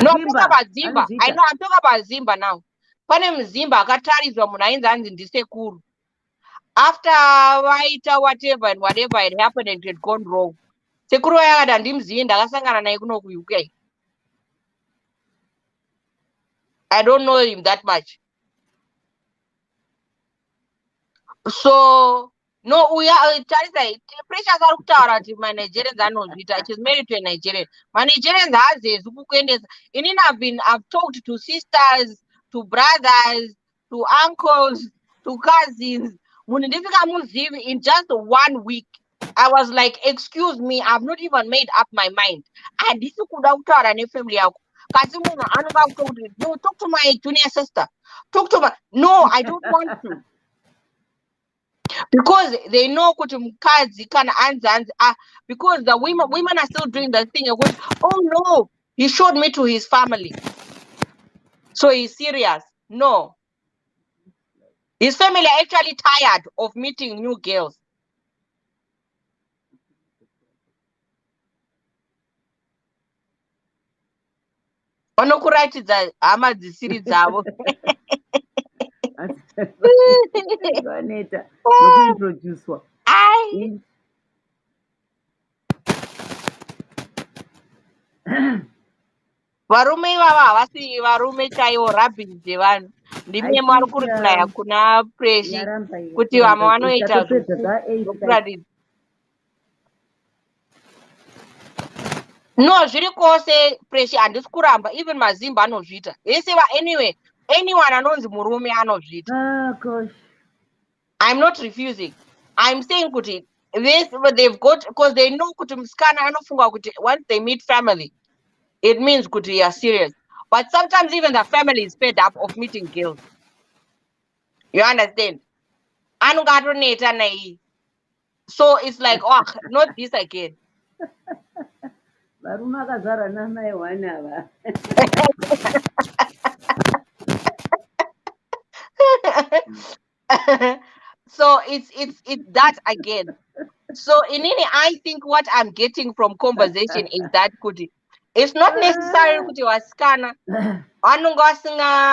No, I'm talking about Zimba. I know, I'm talking about Zimba now. Pane muzimba akatarizwa munhu ainzi anzi ndisekuru. After vaita whatever and whatever had happened and it had gone wrong, sekuru waya akati handimzivi, ndakasangana naye kuno kuUK. I don't know him that much. So no, tarisa precious ari kutaura kuti maNigerians anozviita. She's married to a Nigerian. maNigerians haazezi kukuendesa. Inini I've talked to sisters, to brothers, to uncles, to cousins. Munhu ndifika muzivi in just 1 week. I was like, excuse me, I've not even made up my mind. Handisi kuda kutaura nefamily yako. Kasi munhu anonga kutokuti, no, talk to my junior sister. Talk to my... No, I don't want to. Because they know kuti mukadzi kana anzi because the women are still doing the thing. Oh no, he showed me to his family, so he's serious. No, his family are actually tired of meeting new girls. Vanokuratidza hama dzisiri dzavo. Vaneta nokuintroducewa. varume ivava havasi varume chaivo rabhini dzevanhu. Ndimi muri kuriplya kuna Preshi kuti vamwe vanoita zvokuratidza. No, zviri kwose Preshi handisi kuramba, even mazimba anozviita. Vese anyway, anyone anonzi murume anozviita. I'm not refusing. I'm saying kuti they've got, because they know kuti musikana anofunga kuti once they meet family, it means kuti you are serious. But sometimes even the family is fed up of meeting girls. You understand? So it's like, oh, not this again. So it's that again. So in any, I think what I'm getting from conversation is that kuti it's not necessary kuti vasikana vanonga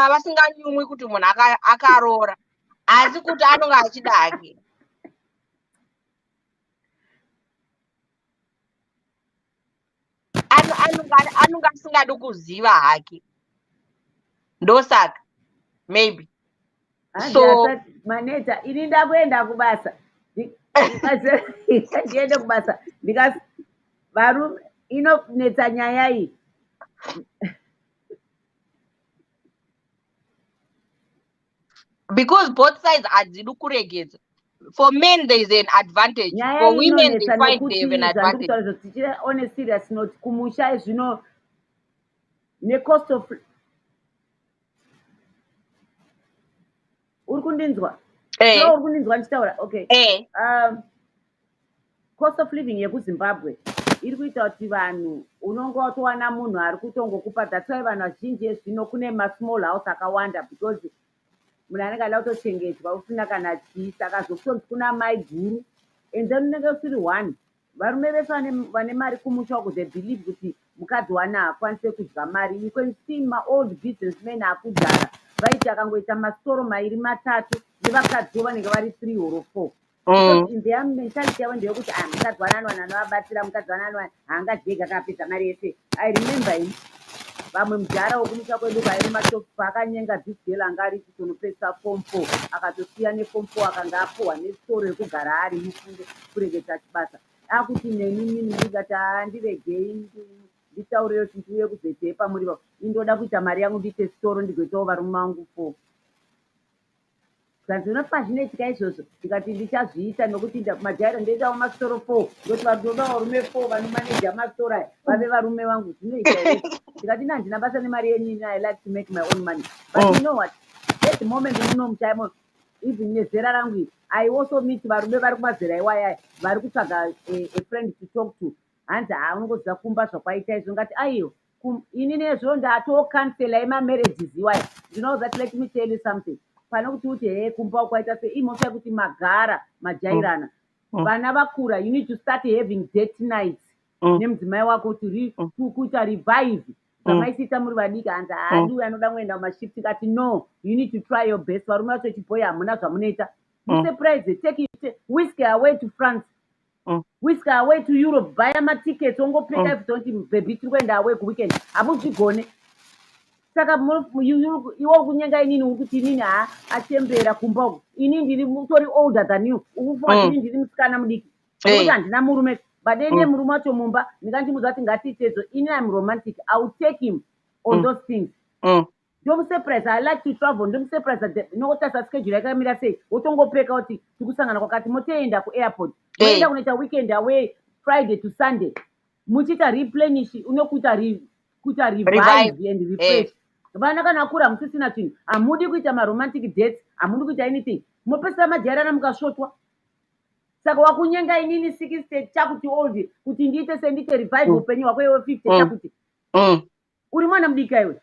vasinganyumwi kuti munhu akaroora, asi kuti anonga achida hake. Anonga asingadi kuziva hake, ndosaka maybe. So manager, ini ndakuenda kubasa ndiende kubasa ndikasi varume inonetsa nyaya iyi. Because both sides hadzidi kuregedza. For men there is an advantage, for women they find they have an advantage. Tichira on a serious note, kumusha zvino necost of urikundinzwa urikundinzwa ndichitaura okay. Cost of living yekuZimbabwe iri kuita kuti vanhu unonge watowana munhu ari kutongokupa, that's why vanhu vazhinji zvino kune masmall house akawanda, because munhu anenge ada kutochengetwa usina kana chii, saka zokutonzi kuna mai guru and then unenge usiri one. Varume vese vane mari kumusha uko they believe kuti mukadzi wana haakwanise kudya mari. You can see maold businessmen akudhara vaiti akangoita masitoro mairi matatu nevakadzi vanenge vari 3 or 4. Because in their mentality yavo ndeyekuti mukadzi wanani anovabatsira, mukadzi wanani haangadyega akapedza mari yese. I remember him. Vamwe mujara wokumusha kwedu vairi matofu pakanyenga this girl anga ari kutonopesa form 4 akatosiya neform 4 akanga apuhwa nesitoro yekugara ari mufunde kuregeta chibasa. Akuti neni ndikati ndiregei nditaurire kuti ndiuye kuzoitepa muri vavo, indoda kuita mari yangu ndiite sitoro ndigoitawo varume vangu 4. Saka ndinopazvinoitika izvozvo ndikati ndichazviita nokuti majaira ndoitawo masitoro 4 ndoti varume varume 4 vanomaneja masitoro aya vave varume vangu. Zvinoita here ndikati handina basa nemari yenyu, I like to make my own money. But you know what, at the moment munomuchaimo even nezera rangu I also meet varume vari kumazera iwaya vari kutsvaga a friend to talk to. Hanzi unongoziva kumba zvakwaita izvo, ngati aiyo ini nezvo ndatokancelai mamarriages iwaya. You know that, let me tell you something. Pane kuti uti kumba kwaita se imosa kuti magara majairana vana vakura, you need to start having date nights nemudzimai wako kuita revive zvamaisiita muri vadiki. Hanzi hadi uyo anoda kuenda kumashift, kati no, you need to try your best. Varume vacho chibhoyi hamuna zvamunoita. Surprise, take it, whisk away to France, whisk away to Europe, baya matickets ongopeka if don't baby tiri kuenda away kuweekend hamuzvigone. Saka iwo kunyenga inini uri kuti inini achembera kumba uku, ini ndiri mutori older than you, ukufunga kuti ndiri musikana mudiki nokuti handina murume. Badene murume wacho mumba ndikandimudza kuti ngatiitezo, ini I'm romantic, I will take him on those things. Ndomusurprise, I like to travel, ndomusurprise nokuti asaschedule yakamira sei, wotongopeka kuti tikusangana kwakati motoenda kuairport, moenda kunoita weekend away Friday to Sunday, muchiita replenish, unokuita revive and refresh. Vana kana kura musisina chinhu, hamudi kuita maromantic dates, hamudi kuita anything, mopesera majairana mukasvotwa. Saka wakunyenga inini 60 chakuti old kuti ndiite sendite revive upenyu hwako iwe 50 chakuti uri mwana mudika iwe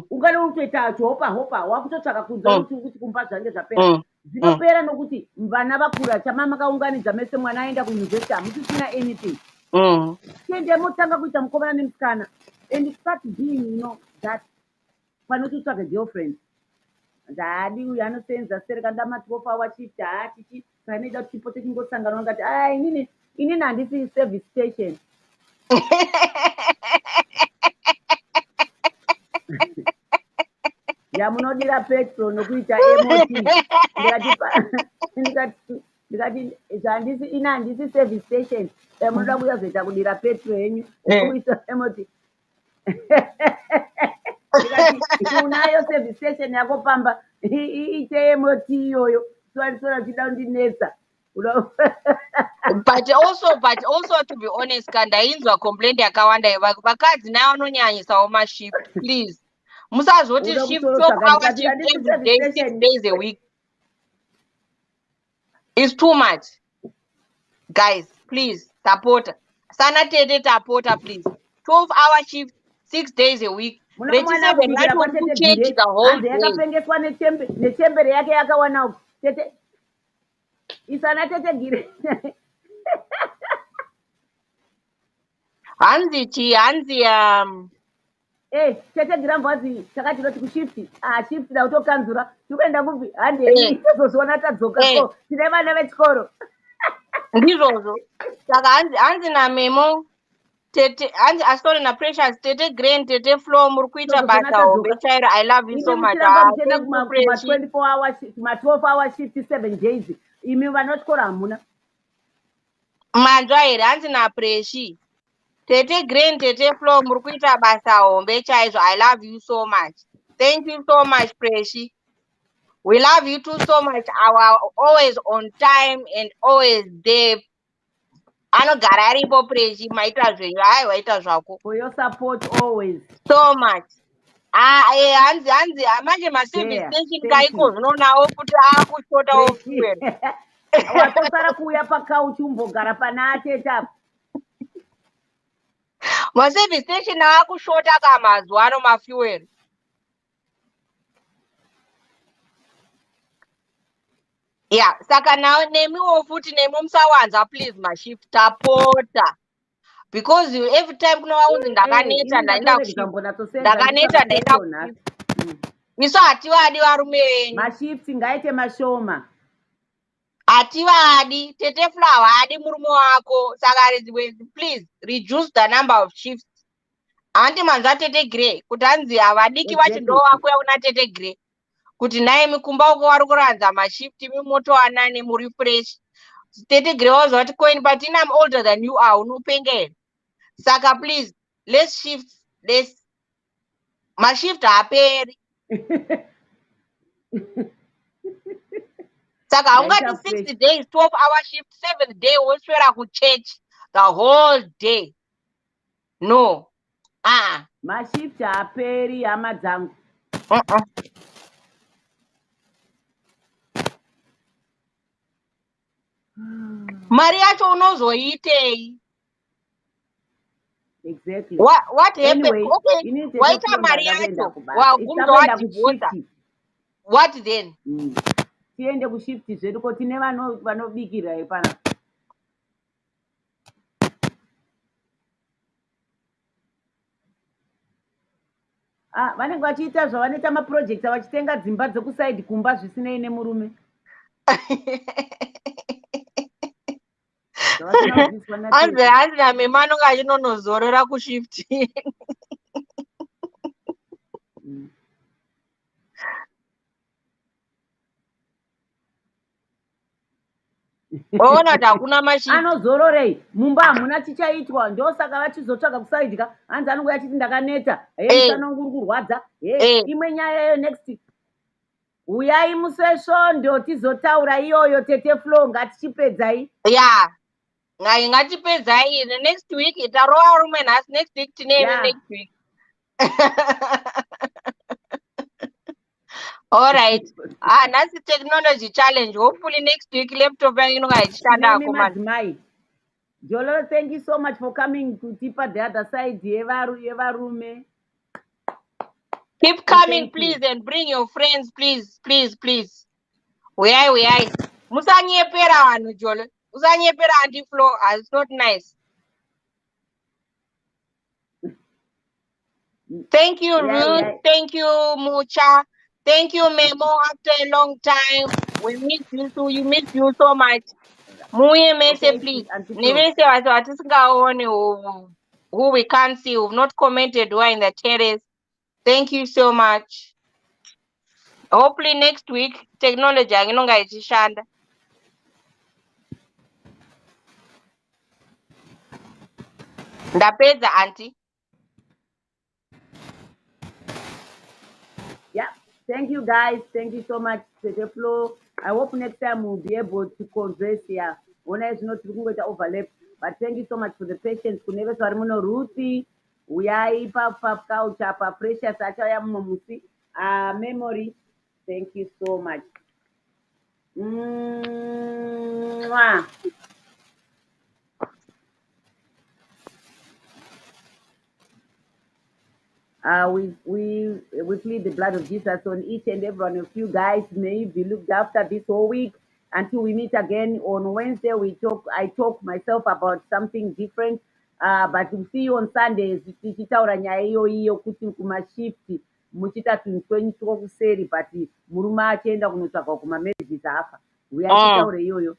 ungada utoita hopa wakutotsvaka kunzwa kuti kumba zvange zvapera. Zvinopera nokuti vana vakura chama makaunganidza mese mwana aenda kuuniversity hamusisina anything. Tiende motanga kuita mukomana nemusikana and start being, you know, that panototsvaga girlfriend. Ndadi uyu anosenza sereka ndama 12 hour shift chichi panoita kuti chipote chingosangana ngati inini handisi service station. yamunodira petrol nokuita emoti ndikati handisi ina handisi service station munoda kuyazoita kudira petrol yenyu nokuita emoti ndikati unayo service station yako pamba iite emoti iyoyo sora chida kundinetsa but also to be honest kandainzwa complaint yakawanda vakadzi nayo vanonyanyisawo mashift please musazoti shift 12 hour shift every day 6 days a week is too much guys please tapota sana tete tapota please 12 hour shift 6 days a week change the whole day yakapengeswa nechembere yake yakawana tete isana tete Gire hanzi tete Gire mvazi takati roti kushifti shifti dautokanzura tikuenda kupi handei tozozona tadzoka so tine vana vechikoro ndizvozvo saka hanzi namemo tete hanzi astori naprecious tete Gire tete Flo muri kuita basa hombe chairo I love you so much ma-12 hour shift 7 days imi vanochikora hamuna manzwa here hanzi napreshi tete Gire tete Flo muri kuita basa hombe chaizvo I love you so much. Thank you so much Preshi. We love you too so much. Our always on time and always there. Anogara aripo Preshi maita zvenyu ai waita zvako for your support always so much. Hanzi manje maservice station kaiko zvinonawo kuti akushotawo fuel watosara kuuya pakauchi umbogara pana ateta maservice station akushota kamazuva ano mafuel saka nemiwo futi nemi musawanza please mashift tapota because every time kunovaunzi ndakaneta ndaenda ndakaneta ndaenda isu hativadi varume venyu mashift ngaite mashoma hativadi tete Flower haadi murume wako saka please reduce the number of shifts handi manzwa tete Gire kuti hanzi havadiki vachido wako yauna tete Gire kuti naye mikumba uko vari kuranza mashifti mimoto anane muri fresh tete Gire wazva kuti coin but I'm older than you are unopengera saka please let's shift this mashift haaperi saka haungati 6 days 12 hour shift 7th day woswera kuchurch the whole day no mashift haaperi hama dzangu mari yacho unozoitei exactly what happened anyway, okay waita mari yacho wagumza wadivhota what then tiende kushifti zvedu ko tine vanobikira ipana vanenge vachiita zvavanoita maproject vachitenga dzimba dzekusaidi kumba zvisinei nemurume hanzi namema anonge achinonozorora kushifti waona kuti hakuna mashifti anozororei mumba hamuna chichaitwa ndosaka vachizotsvaga kusaidika hanzi anonge achiti ndakaneta musanongu uri kurwadza imwe nyaya iyo next uyai musesvondo tizotaura iyoyo tete Flo ngatichipedzai ngai ngatipedzai next week tarova rume nhasi next week tinene next week all right nhasi technology challenge hopefully next week laptop yangu inonga ichishandako madzimai Jolo, thank you so much for coming to Tipa the other side yevarume. Keep coming please and bring your friends please. Uyai musanyepera vanhu Jolo, usanyepera anti Flo, it's not nice. Thank you Ruth, thank you Mucha, thank you Memo. After a long time we miss you too, you miss you so much. Muye mese please. Nevese vatisingaone hovo. who we can't see, who've not commented, who are in the Tietes. Thank you so much. Hopefully next week technology inonga ichishanda. Ndapedza auntie. Yeah. Thank you guys. Thank you so much, Flo. I hope next time we'll be able to converse here. When it's not overlap. But thank you so much for the patience. Kuneve Swarmuno Ruthi. Huyai Pap Culture, Precious Achaya Musi. Memory. Thank you so much. Mwah. We plead the blood of Jesus on each and every one of you guys. May you be looked after this whole week until we meet again on Wednesday. I talk myself about something different. But we'll see you on Sundays. Tichitaura nyaya iyo kuti kumashifti muchita tuntu kuseri but murume achienda kunotsvaka kumamarriages afa. We are tichitaura iyoyo.